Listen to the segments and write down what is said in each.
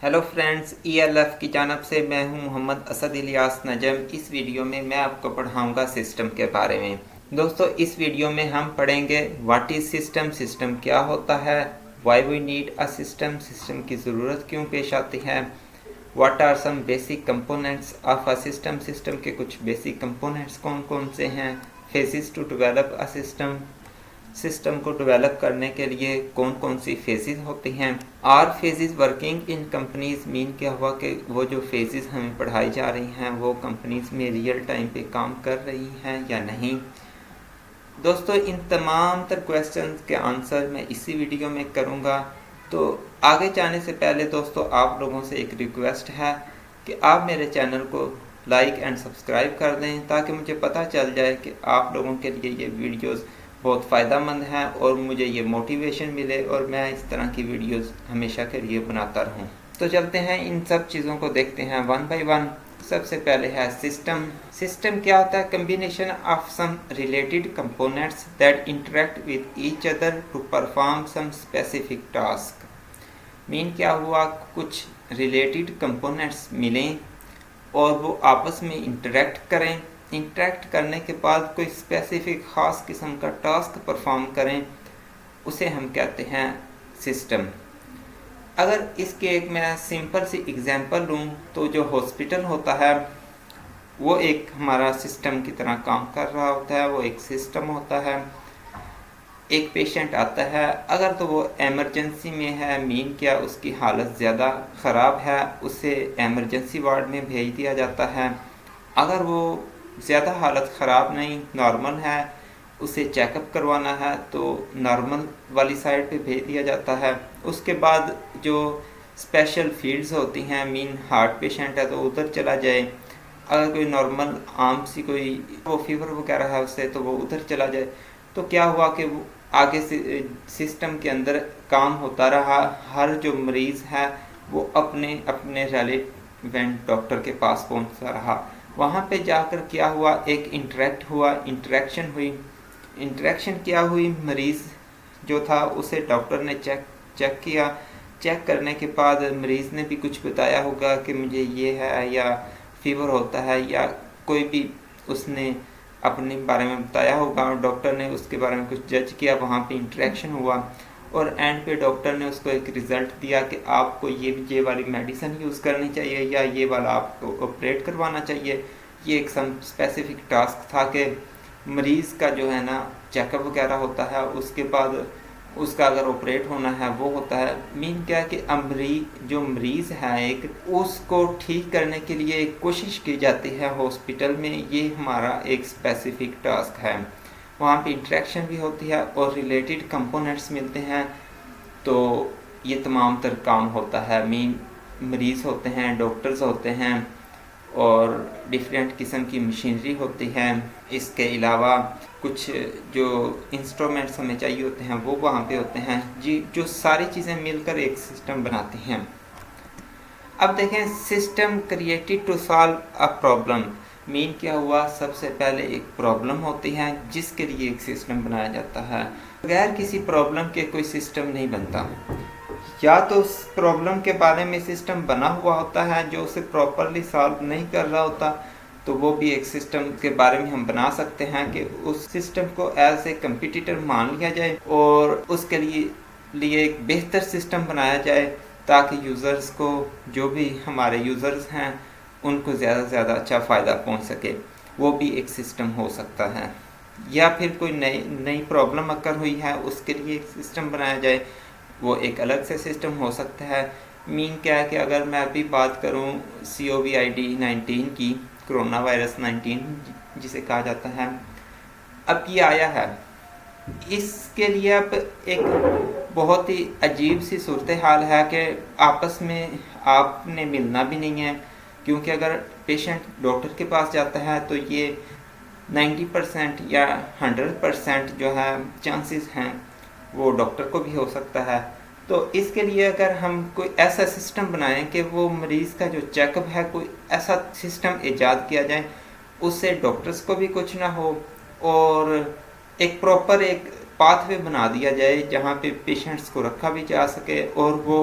Hello friends, ELF की जानब से मैं हूं मोहम्मद असद इलियास नजम। इस वीडियो में मैं आपको पढ़ाऊंगा सिस्टम के बारे में। दोस्तों, इस वीडियो में हम पढ़ेंगे व्हाट इज़ सिस्टम, सिस्टम क्या होता है, why we need a system, system की ज़रूरत क्यों पेश आती है, what are some basic components of a system, system के कुछ बेसिक कंपोनेंट्स कौन कौन से हैं, phases to develop a system, system को डेवलप करने के लिए कौन कौन सी फेजेस होती हैं। Are phases working in companies, mean क्या हुआ कि वो जो फेजेस हमें पढ़ाई जा रही हैं वो कंपनीज में रियल टाइम पे काम कर रही हैं या नहीं। दोस्तों, इन तमाम तर क्वेश्चंस के आंसर मैं इसी वीडियो में करूंगा। तो आगे जाने से पहले दोस्तों, आप लोगों से एक रिक्वेस्ट है कि आप मेरे चैनल को लाइक एंड सब्सक्राइब कर दें ताकि मुझे पता चल जाए कि आप लोगों के लिए ये वीडियोस बहुत फ़ायदेमंद हैं और मुझे ये मोटिवेशन मिले और मैं इस तरह की वीडियोस हमेशा के लिए बनाता रहूं। तो चलते हैं, इन सब चीज़ों को देखते हैं वन बाय वन। सबसे पहले है सिस्टम। सिस्टम क्या होता है? Combination of some related components that interact with each other to perform some specific task. Mean क्या हुआ, कुछ रिलेटेड कंपोनेंट्स मिलें और वो आपस में इंटरेक्ट करें, इंटरेक्ट करने के बाद कोई स्पेसिफिक ख़ास किस्म का टास्क परफॉर्म करें, उसे हम कहते हैं सिस्टम। अगर इसके एक मैं सिंपल सी एग्जांपल लूँ तो जो हॉस्पिटल होता है वो एक हमारा सिस्टम की तरह काम कर रहा होता है, वो एक सिस्टम होता है। एक पेशेंट आता है, अगर तो वो एमरजेंसी में है, मीन क्या उसकी हालत ज़्यादा ख़राब है, उसे एमरजेंसी वार्ड में भेज दिया जाता है। अगर वो ज़्यादा हालत ख़राब नहीं, नॉर्मल है, उसे चेकअप करवाना है तो नॉर्मल वाली साइड पे भेज दिया जाता है। उसके बाद जो स्पेशल फील्ड्स होती हैं, मीन हार्ट पेशेंट है तो उधर चला जाए। अगर कोई नॉर्मल आम सी कोई वो फीवर वगैरह है उससे, तो वो उधर चला जाए। तो क्या हुआ कि वो आगे से सिस्टम के अंदर काम होता रहा। हर जो मरीज़ है वो अपने अपने रेलेवेंट डॉक्टर के पास पहुंचता रहा। वहाँ पे जाकर क्या हुआ, एक इंटरेक्शन हुई। इंटरेक्शन क्या हुई, मरीज़ जो था उसे डॉक्टर ने चेक किया। चेक करने के बाद मरीज़ ने भी कुछ बताया होगा कि मुझे ये है या फीवर होता है, या कोई भी उसने अपने बारे में बताया होगा और डॉक्टर ने उसके बारे में कुछ जज किया। वहाँ पे इंटरेक्शन हुआ और एंड पे डॉक्टर ने उसको एक रिज़ल्ट दिया कि आपको ये वाली मेडिसिन यूज़ करनी चाहिए या ये वाला आपको ऑपरेट करवाना चाहिए। ये एक सम स्पेसिफिक टास्क था कि मरीज़ का जो है ना चेकअप वगैरह होता है, उसके बाद उसका अगर ऑपरेट होना है वो होता है। मीन क्या है कि जो मरीज़ है एक, उसको ठीक करने के लिए कोशिश की जाती है हॉस्पिटल में। ये हमारा एक स्पेसिफिक टास्क है। वहाँ पे इंटरेक्शन भी होती है और रिलेटेड कंपोनेंट्स मिलते हैं, तो ये तमाम तर काम होता है। मीन मरीज़ होते हैं, डॉक्टर्स होते हैं और डिफरेंट किस्म की मशीनरी होती है। इसके अलावा कुछ जो इंस्ट्रूमेंट्स हमें चाहिए होते हैं वो वहाँ पे होते हैं जी, जो सारी चीज़ें मिलकर एक सिस्टम बनाती हैं। अब देखें, system created to solve a problem. Mean क्या हुआ, सबसे पहले एक प्रॉब्लम होती है जिसके लिए एक सिस्टम बनाया जाता है। बगैर किसी प्रॉब्लम के कोई सिस्टम नहीं बनता। या तो उस प्रॉब्लम के बारे में सिस्टम बना हुआ होता है जो उसे प्रॉपरली सॉल्व नहीं कर रहा होता, तो वो भी एक सिस्टम के बारे में हम बना सकते हैं कि उस सिस्टम को एज ए कंपटीटर मान लिया जाए और उसके लिए एक बेहतर सिस्टम बनाया जाए ताकि यूज़र्स को, जो भी हमारे यूज़र्स हैं, उनको ज़्यादा से ज़्यादा अच्छा फ़ायदा पहुंच सके। वो भी एक सिस्टम हो सकता है। या फिर कोई नई प्रॉब्लम अकर हुई है, उसके लिए एक सिस्टम बनाया जाए, वो एक अलग से सिस्टम हो सकता है। मीन क्या है कि अगर मैं अभी बात करूं COVID-19 की, कोरोना वायरस 19 जिसे कहा जाता है, अब ये आया है। इसके लिए अब एक बहुत ही अजीब सी सूरत हाल है कि आपस में आपने मिलना भी नहीं है, क्योंकि अगर पेशेंट डॉक्टर के पास जाता है तो ये 90% या 100% जो है चांसेस हैं वो डॉक्टर को भी हो सकता है। तो इसके लिए अगर हम कोई ऐसा सिस्टम बनाएं कि वो मरीज़ का जो चेकअप है, कोई ऐसा सिस्टम ईजाद किया जाए उससे डॉक्टर्स को भी कुछ ना हो और एक प्रॉपर एक पाथवे बना दिया जाए जहाँ पे पेशेंट्स को रखा भी जा सके और वो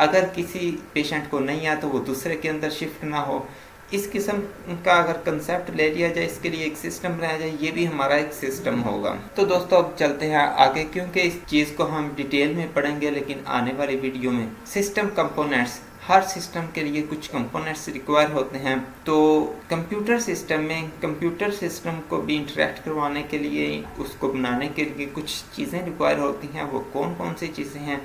अगर किसी पेशेंट को नहीं आया तो वो दूसरे के अंदर शिफ्ट ना हो। इस किस्म का अगर कंसेप्ट ले लिया जाए, इसके लिए एक सिस्टम बनाया जाए, ये भी हमारा एक सिस्टम होगा। तो दोस्तों अब चलते हैं आगे, क्योंकि इस चीज़ को हम डिटेल में पढ़ेंगे, लेकिन आने वाली वीडियो में सिस्टम कंपोनेंट्स, हर सिस्टम के लिए कुछ कंपोनेंट्स रिक्वायर होते हैं। तो कंप्यूटर सिस्टम में कंप्यूटर सिस्टम को भी इंटरेक्ट करवाने के लिए, उसको बनाने के लिए कुछ चीज़ें रिक्वायर होती हैं। वो कौन कौन सी चीज़ें हैं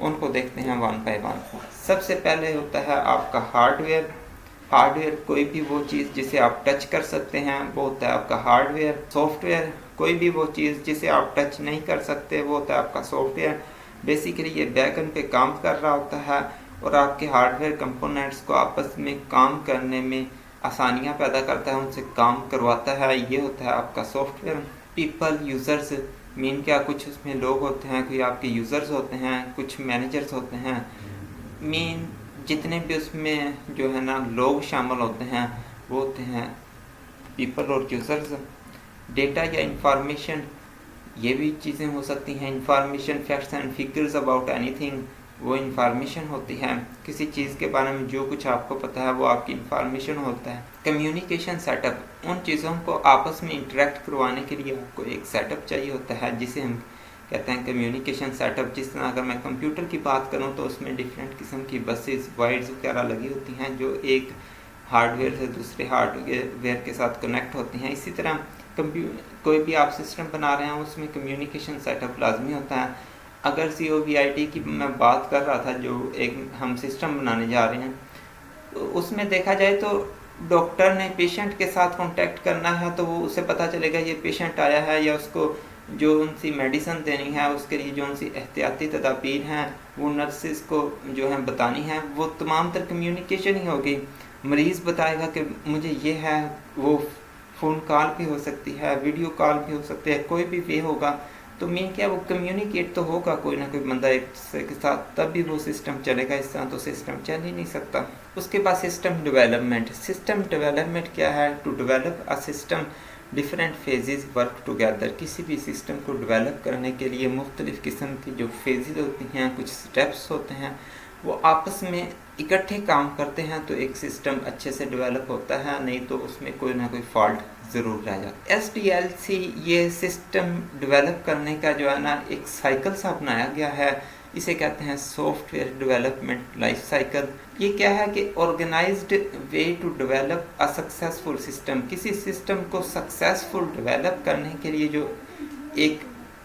उनको देखते हैं वन बाय वन। सबसे पहले होता है आपका हार्डवेयर। हार्डवेयर कोई भी वो चीज़ जिसे आप टच कर सकते हैं वो होता है आपका हार्डवेयर। सॉफ्टवेयर कोई भी वो चीज़ जिसे आप टच नहीं कर सकते वो होता है आपका सॉफ्टवेयर। बेसिकली ये बैकएंड पे काम कर रहा होता है और आपके हार्डवेयर कंपोनेंट्स को आपस में काम करने में आसानियाँ पैदा करता है, उनसे काम करवाता है। ये होता है आपका सॉफ्टवेयर। पीपल, यूज़र्स मीन क्या, कुछ उसमें लोग होते हैं, कोई आपके यूज़र्स होते हैं, कुछ मैनेजर्स होते हैं। मीन जितने भी उसमें जो है ना लोग शामिल होते हैं वो होते हैं पीपल और यूज़र्स। डेटा या इंफॉर्मेशन, ये भी चीज़ें हो सकती हैं। Information, facts and figures about anything, वो इंफॉर्मेशन होती है। किसी चीज़ के बारे में जो कुछ आपको पता है वो आपकी इंफॉर्मेशन होता है। कम्युनिकेशन सेटअप, उन चीज़ों को आपस में इंटरेक्ट करवाने के लिए आपको एक सेटअप चाहिए होता है जिसे हम कहते हैं कम्युनिकेशन सेटअप। जिस तरह अगर मैं कंप्यूटर की बात करूं तो उसमें डिफरेंट किस्म की बसेस, वायर्स वगैरह लगी होती हैं जो एक हार्डवेयर से दूसरे हार्डवेयर के साथ कनेक्ट होती हैं। इसी तरह कोई भी आप सिस्टम बना रहे हैं उसमें कम्युनिकेशन सेटअप लाजमी होता है। अगर COVID की मैं बात कर रहा था, जो एक हम सिस्टम बनाने जा रहे हैं, तो उसमें देखा जाए तो डॉक्टर ने पेशेंट के साथ कांटेक्ट करना है तो वो उसे पता चलेगा ये पेशेंट आया है, या उसको जो उनसी मेडिसिन देनी है उसके लिए जो उनसी एहतियाती तदाबीर हैं वो नर्सिस को जो है बतानी है। वो तमाम तर कम्युनिकेशन ही होगी। मरीज़ बताएगा कि मुझे ये है, वो फ़ोन कॉल भी हो सकती है, वीडियो कॉल भी हो सकती है, कोई भी वे होगा। तो मीन क्या, वो कम्युनिकेट तो होगा कोई ना कोई बंदा एक दूसरे के साथ, तब भी वो सिस्टम चलेगा। इस तरह तो सिस्टम चल ही नहीं सकता। उसके बाद सिस्टम डेवलपमेंट। सिस्टम डेवलपमेंट क्या है? To develop a system different phases work together. किसी भी सिस्टम को डेवलप करने के लिए मुख्तलिफ़ किस्म की जो फेजेस होती हैं, कुछ स्टेप्स होते हैं, वो आपस में इकट्ठे काम करते हैं तो एक सिस्टम अच्छे से डेवलप होता है, नहीं तो उसमें कोई ना कोई फॉल्ट ज़रूर रह जाता है। SDLC ये सिस्टम डेवलप करने का जो है ना एक साइकिल सा अपनाया गया है। इसे कहते हैं सॉफ्टवेयर डेवलपमेंट लाइफ साइकिल। ये क्या है कि organized way to develop a successful system. किसी सिस्टम को सक्सेसफुल डेवलप करने के लिए जो एक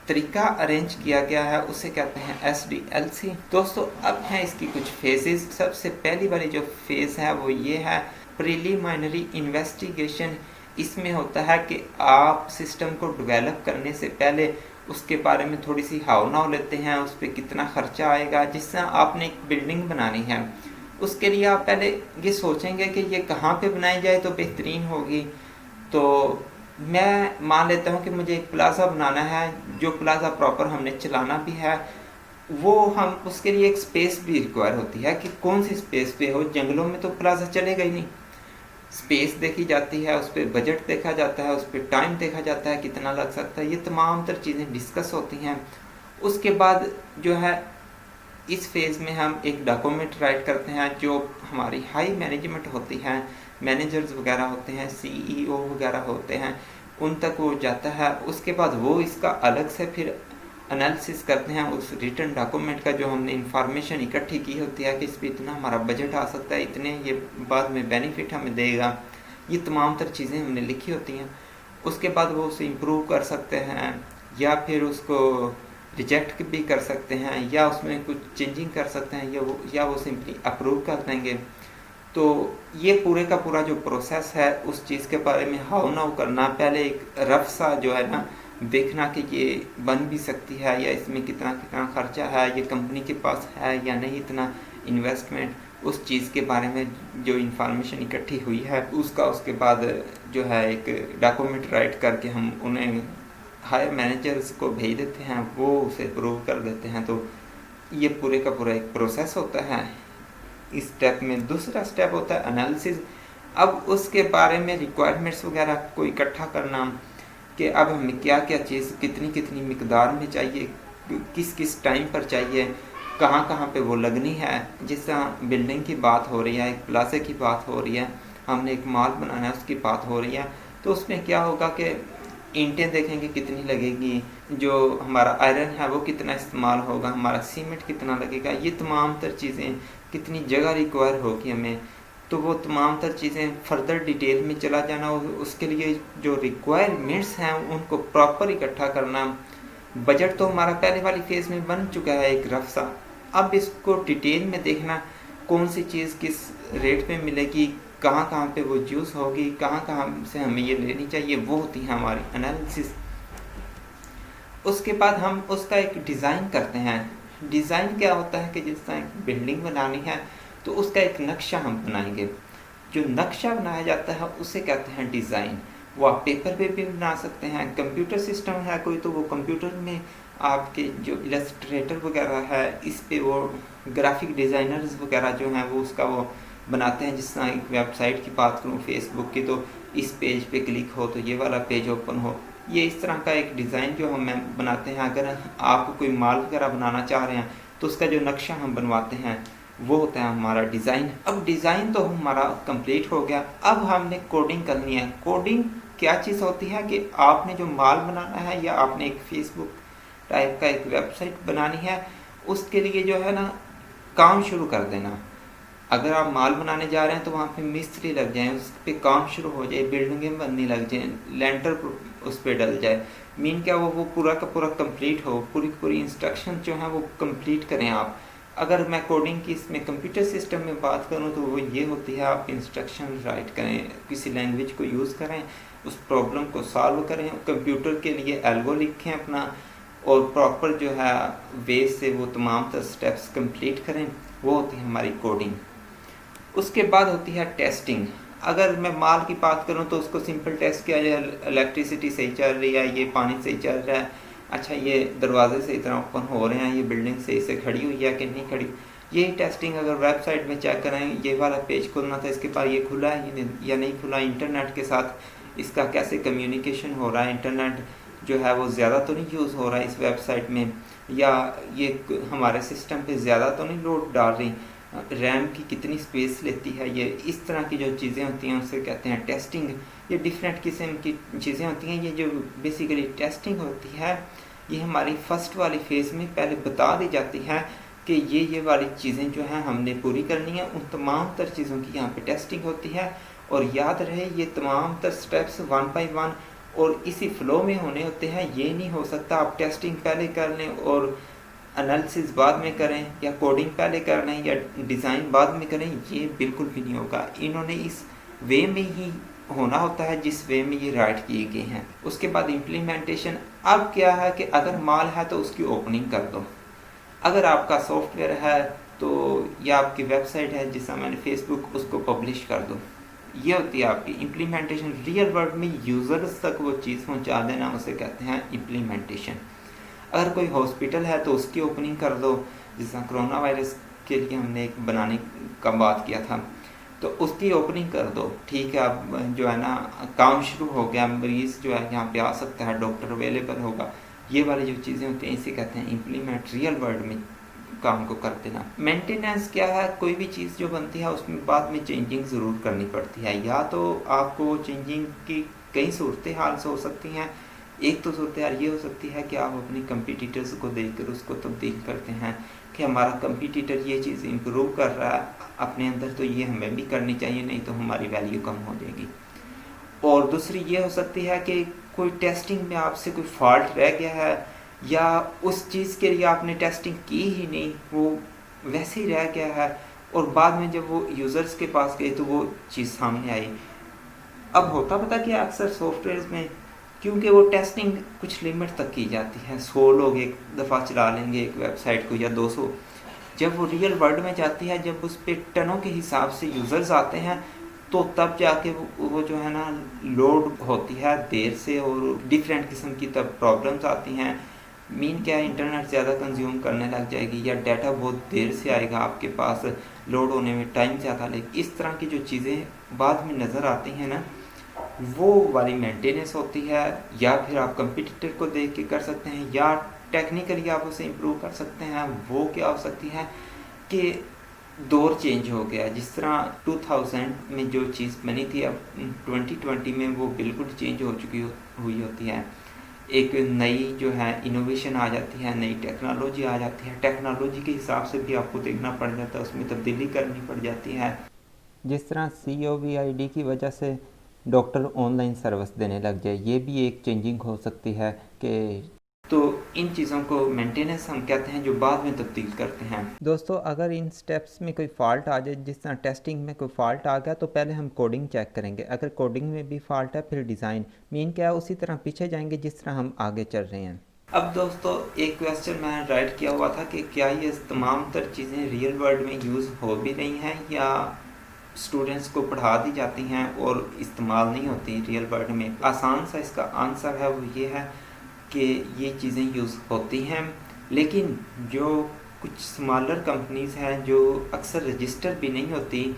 तरीका अरेंज किया गया है उसे कहते हैं SDLC। दोस्तों अब हैं इसकी कुछ फेजेस। सबसे पहली वाली जो फेज़ है वो ये है प्रीलिमिनरी इन्वेस्टिगेशन। इसमें होता है कि आप सिस्टम को डेवलप करने से पहले उसके बारे में थोड़ी सी हाव लेते हैं, उस पर कितना खर्चा आएगा। जिस तरह आपने एक बिल्डिंग बनानी है, उसके लिए आप पहले ये सोचेंगे कि ये कहाँ पे बनाई जाए तो बेहतरीन होगी। तो मैं मान लेता हूँ कि मुझे एक प्लाज़ा बनाना है, जो प्लाज़ा प्रॉपर हमने चलाना भी है, वो हम उसके लिए एक स्पेस भी रिक्वायर होती है कि कौन सी स्पेस पे हो। जंगलों में तो प्लाज़ा चलेगा ही नहीं। स्पेस देखी जाती है, उस पर बजट देखा जाता है, उस पर टाइम देखा जाता है कितना लग सकता है। ये तमाम तर चीज़ें डिस्कस होती हैं। उसके बाद जो है इस फेज़ में हम एक डॉक्यूमेंट राइट करते हैं। जो हमारी हाई मैनेजमेंट होती है, मैनेजर्स वगैरह होते हैं, CEO वगैरह होते हैं, उन तक वो जाता है। उसके बाद वो इसका अलग से फिर एनालिसिस करते हैं उस रिटर्न डॉक्यूमेंट का, जो हमने इंफॉर्मेशन इकट्ठी की होती है कि इस पर इतना हमारा बजट आ सकता है, इतने ये बाद में बेनिफिट हमें देगा। ये तमाम तर चीज़ें हमने लिखी होती हैं। उसके बाद वो उसे इम्प्रूव कर सकते हैं या फिर उसको रिजेक्ट भी कर सकते हैं, या उसमें कुछ चेंजिंग कर सकते हैं, या वो सिंपली अप्रूव कर देंगे। तो ये पूरे का पूरा जो प्रोसेस है उस चीज़ के बारे में हाउ नाउ करना, पहले एक रफ सा जो है ना देखना कि ये बन भी सकती है या इसमें कितना कितना खर्चा है, ये कंपनी के पास है या नहीं इतना इन्वेस्टमेंट, उस चीज़ के बारे में जो इंफॉर्मेशन इकट्ठी हुई है उसके बाद जो है एक डॉक्यूमेंट राइट करके हम उन्हें हायर मैनेजर्स को भेज देते हैं, वो उसे अप्रूव कर देते हैं। तो ये पूरे का पूरा एक प्रोसेस होता है। इस स्टेप में दूसरा स्टेप होता है एनालिसिस। अब उसके बारे में रिक्वायरमेंट्स वगैरह को इकट्ठा करना कि अब हमें क्या क्या चीज़ कितनी कितनी मिकदार में चाहिए, किस किस टाइम पर चाहिए, कहाँ कहाँ पे वो लगनी है। जिस तरह बिल्डिंग की बात हो रही है, एक प्लाजा की बात हो रही है, हमने एक मॉल बनाना है उसकी बात हो रही है, तो उसमें क्या होगा कि ईंटें देखेंगे कितनी लगेगी, जो हमारा आयरन है वो कितना इस्तेमाल होगा, हमारा सीमेंट कितना लगेगा, ये तमाम तर चीज़ें, कितनी जगह रिक्वायर होगी हमें, तो वो तमाम तर चीज़ें फर्दर डिटेल में चला जाना और उसके लिए जो रिक्वायरमेंट्स हैं उनको प्रॉपर इकट्ठा करना। बजट तो हमारा पहले वाली फेज़ में बन चुका है एक रफ सा, अब इसको डिटेल में देखना कौन सी चीज़ किस रेट पे मिलेगी, कहाँ कहाँ पे वो यूज़ होगी, कहाँ कहाँ से हमें ये लेनी चाहिए, वो होती है हमारी एनालिसिस। उसके बाद हम उसका एक डिज़ाइन करते हैं। डिज़ाइन क्या होता है कि जिस तरह एक बिल्डिंग बनानी है तो उसका एक नक्शा हम बनाएंगे। जो नक्शा बनाया जाता है उसे कहते हैं डिज़ाइन। वो आप पेपर पे भी बना सकते हैं, कंप्यूटर सिस्टम है कोई तो वो कंप्यूटर में आपके जो इलस्ट्रेटर वगैरह है इस पे वो ग्राफिक डिज़ाइनर्स वगैरह जो हैं वो उसका वो बनाते हैं। जिस तरह एक वेबसाइट की बात करूँ फेसबुक की, तो इस पेज पे क्लिक हो तो ये वाला पेज ओपन हो, ये इस तरह का एक डिज़ाइन जो हम बनाते हैं। अगर आप कोई माल वगैरह बनाना चाह रहे हैं तो उसका जो नक्शा हम बनवाते हैं वो होता है हमारा डिज़ाइन। अब डिज़ाइन तो हमारा कंप्लीट हो गया, अब हमने कोडिंग करनी है। कोडिंग क्या चीज़ होती है कि आपने जो माल बनाना है या आपने एक फेसबुक टाइप का एक वेबसाइट बनानी है, उसके लिए जो है ना काम शुरू कर देना। अगर आप माल बनाने जा रहे हैं तो वहाँ पे मिस्त्री लग जाएं, उस पर काम शुरू हो जाए, बिल्डिंगें बनने लग जाएं, लेंटर उस पर डल जाए, मीन क्या वो पूरा का पूरा कंप्लीट हो, पूरी इंस्ट्रक्शन जो है वो कंप्लीट करें आप। अगर मैं कोडिंग की इसमें कंप्यूटर सिस्टम में बात करूं तो वो ये होती है, आप इंस्ट्रक्शन राइट करें, किसी लैंग्वेज को यूज़ करें, उस प्रॉब्लम को सॉल्व करें, कंप्यूटर के लिए एल्गो लिखें अपना और प्रॉपर जो है वे से वो तमाम तर स्टेप्स कंप्लीट करें, वो होती है हमारी कोडिंग। उसके बाद होती है टेस्टिंग। अगर मैं माल की बात करूं तो उसको सिंपल टेस्ट किया जाए, इलेक्ट्रिसिटी सही चल रही है, ये पानी सही चल रहा है, अच्छा ये दरवाजे से इतना ओपन हो रहे हैं, ये बिल्डिंग सही से खड़ी हुई है कि नहीं खड़ी। यही टेस्टिंग अगर वेबसाइट में चेक करें, ये वाला पेज खुलना था, इसके बाद ये खुला है या नहीं खुला, इंटरनेट के साथ इसका कैसे कम्युनिकेशन हो रहा है, इंटरनेट जो है वो ज़्यादा तो नहीं यूज़ हो रहा है इस वेबसाइट में, या ये हमारे सिस्टम पे ज़्यादा तो नहीं लोड डाल रही, रैम की कितनी स्पेस लेती है, ये इस तरह की जो चीज़ें होती हैं उसे कहते हैं टेस्टिंग। ये डिफरेंट किस्म की चीज़ें होती हैं। ये जो बेसिकली टेस्टिंग होती है ये हमारी फर्स्ट वाली फेज़ में पहले बता दी जाती है कि ये वाली चीज़ें जो हैं हमने पूरी करनी है, उन तमाम तर चीज़ों की यहाँ पे टेस्टिंग होती है। और याद रहे ये तमाम तर स्टेप्स 1 बाय 1 और इसी फ्लो में होने होते हैं। ये नहीं हो सकता आप टेस्टिंग पहले कर लें और एनालिसिस बाद में करें, या कोडिंग पहले कर लें या डिज़ाइन बाद में करें, ये बिल्कुल भी नहीं होगा। इन्होंने इस वे में ही होना होता है जिस वे में ये राइट किए गए हैं। उसके बाद इम्प्लीमेंटेशन। अब क्या है कि अगर माल है तो उसकी ओपनिंग कर दो, अगर आपका सॉफ्टवेयर है तो या आपकी वेबसाइट है जिसका मैंने फेसबुक, उसको पब्लिश कर दो। ये होती है आपकी इम्प्लीमेंटेशन। रियल वर्ल्ड में यूज़र्स तक वो चीज़ पहुँचा देना, उसे कहते हैं इम्प्लीमेंटेशन। अगर कोई हॉस्पिटल है तो उसकी ओपनिंग कर दो, जिसका कोरोना वायरस के लिए हमने एक बनाने का बात किया था, तो उसकी ओपनिंग कर दो। ठीक है, अब जो है ना काम शुरू हो गया, मरीज़ जो है यहाँ पे आ सकता है, डॉक्टर अवेलेबल होगा, ये वाली जो चीज़ें होती हैं इसे कहते हैं इम्प्लीमेंट। रियल वर्ल्ड में काम को कर देना। मेंटेनेंस क्या है, कोई भी चीज़ जो बनती है उसमें बाद में चेंजिंग ज़रूर करनी पड़ती है। या तो आपको चेंजिंग की कई सूरतें हाल हो सकती हैं। एक तो सूरत हाल ये हो सकती है कि आप अपने कंपटीटर्स को देखकर उसको तब्दील करते हैं कि हमारा कंपटीटर ये चीज़ इम्प्रूव कर रहा है अपने अंदर, तो ये हमें भी करनी चाहिए, नहीं तो हमारी वैल्यू कम हो जाएगी। और दूसरी ये हो सकती है कि कोई टेस्टिंग में आपसे कोई फॉल्ट रह गया है, या उस चीज़ के लिए आपने टेस्टिंग की ही नहीं, वो वैसे ही रह गया है, और बाद में जब वो यूज़र्स के पास गए तो वो चीज़ सामने आई। अब होता पता कि अक्सर सॉफ्टवेयर में, क्योंकि वो टेस्टिंग कुछ लिमिट तक की जाती है, 100 लोग एक दफ़ा चला लेंगे एक वेबसाइट को या 200, जब वो रियल वर्ल्ड में जाती है, जब उस पर टनों के हिसाब से यूज़र्स आते हैं, तो तब जाके वो जो है ना लोड होती है देर से, और डिफरेंट किस्म की तब प्रॉब्लम्स आती हैं। मीन क्या है, इंटरनेट ज़्यादा कंज्यूम करने लग जाएगी, या डाटा बहुत देर से आएगा आपके पास, लोड होने में टाइम ज़्यादा लगेगा। इस तरह की जो चीज़ें बाद में नज़र आती हैं ना, वो वाली मेंटेनेंस होती है। या फिर आप कंपटीटर को देख के कर सकते हैं, या टेक्निकली आप उसे इम्प्रूव कर सकते हैं वो क्या हो सकती है कि दौर चेंज हो गया। जिस तरह 2000 में जो चीज़ बनी थी अब 2020 में वो बिल्कुल चेंज हो चुकी हुई होती है। एक नई जो है इनोवेशन आ जाती है, नई टेक्नोलॉजी आ जाती है, टेक्नोलॉजी के हिसाब से भी आपको देखना पड़ जाता है, उसमें तब्दीली करनी पड़ जाती है। जिस तरह COVID की वजह से डॉक्टर ऑनलाइन सर्विस देने लग जाए, ये भी एक चेंजिंग हो सकती है कि तो इन चीज़ों को मेंटेनेंस हम कहते हैं जो बाद में तब्दील करते हैं। दोस्तों अगर इन स्टेप्स में कोई फॉल्ट आ जाए, जिस तरह टेस्टिंग में कोई फॉल्ट आ गया तो पहले हम कोडिंग चेक करेंगे, अगर कोडिंग में भी फॉल्ट है फिर डिज़ाइन, मीन क्या है उसी तरह पीछे जाएंगे जिस तरह हम आगे चल रहे हैं। अब दोस्तों एक क्वेश्चन मैंने राइट किया हुआ था कि क्या ये तमाम तर चीज़ें रियल वर्ल्ड में यूज़ हो भी रही हैं या स्टूडेंट्स को पढ़ा दी जाती हैं और इस्तेमाल नहीं होती रियल वर्ल्ड में। आसान सा इसका आंसर है वो ये है कि ये चीज़ें यूज़ होती हैं, लेकिन जो कुछ स्मॉलर कंपनीज़ हैं जो अक्सर रजिस्टर भी नहीं होती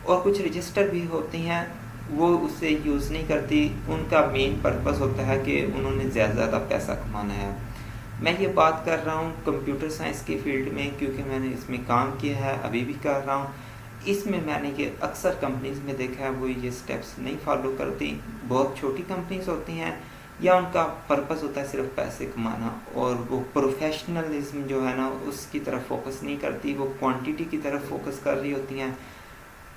और कुछ रजिस्टर भी होती हैं वो उसे यूज़ नहीं करती। उनका मेन पर्पस होता है कि उन्होंने ज़्यादा पैसा कमाना है। मैं ये बात कर रहा हूँ कंप्यूटर साइंस की फील्ड में, क्योंकि मैंने इसमें काम किया है, अभी भी कर रहा हूँ। इसमें मैंने ये अक्सर कंपनीज़ में देखा है वो ये स्टेप्स नहीं फॉलो करती। बहुत छोटी कंपनीज होती हैं या उनका पर्पस होता है सिर्फ पैसे कमाना और वो प्रोफेशनलिज्म जो है ना उसकी तरफ फोकस नहीं करती, वो क्वांटिटी की तरफ फोकस कर रही होती हैं।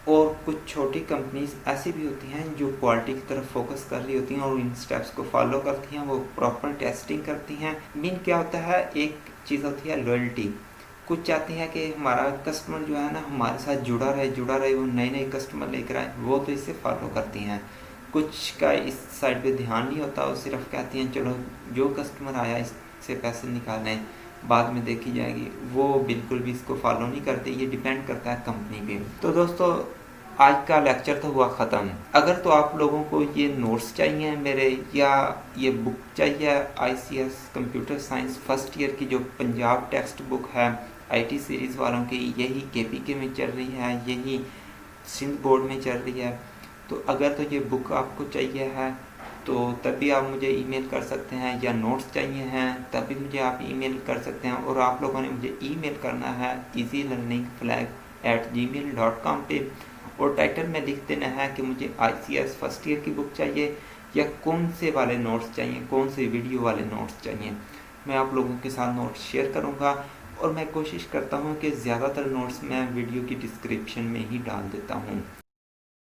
और कुछ छोटी कंपनीज ऐसी भी होती हैं जो क्वालिटी की तरफ फोकस कर रही होती हैं और इन स्टेप्स को फॉलो करती हैं, वो प्रॉपर टेस्टिंग करती हैं। मीन क्या होता है, एक चीज़ होती है लॉयल्टी। कुछ चाहती हैं कि हमारा कस्टमर जो है ना हमारे साथ जुड़ा रहे, वो नए नए कस्टमर लेकर आए, वो तो इसे फॉलो करती हैं। कुछ का इस साइड पे ध्यान नहीं होता, वो सिर्फ कहती हैं चलो जो कस्टमर आया इससे पैसे निकालें, बाद में देखी जाएगी। वो बिल्कुल भी इसको फॉलो नहीं करते, ये डिपेंड करता है कंपनी पे। तो दोस्तों आज का लेक्चर तो हुआ ख़त्म। अगर तो आप लोगों को ये नोट्स चाहिए मेरे या ये बुक चाहिए ICS computer science first year की जो पंजाब टेक्स्ट बुक है IT सीरीज़ वालों की, यही KPK में चल रही है, यही सिंध बोर्ड में चल रही है, तो अगर तो ये बुक आपको चाहिए है तो तभी आप मुझे ईमेल कर सकते हैं, या नोट्स चाहिए हैं तभी मुझे आप ईमेल कर सकते हैं। और आप लोगों ने मुझे ईमेल करना है easylearningflag@gmail.com पे और टाइटल में लिख देना है कि मुझे ICS फर्स्ट ईयर की बुक चाहिए या कौन से वाले नोट्स चाहिए, कौन से वीडियो वाले नोट्स चाहिए। मैं आप लोगों के साथ नोट्स शेयर करूँगा और मैं कोशिश करता हूँ कि ज़्यादातर नोट्स मैं वीडियो की डिस्क्रिप्शन में ही डाल देता हूँ।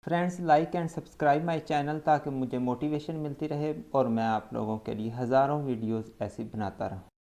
Friends like and subscribe my channel ताकि मुझे मोटिवेशन मिलती रहे और मैं आप लोगों के लिए हज़ारों वीडियोस ऐसी बनाता रहूँ।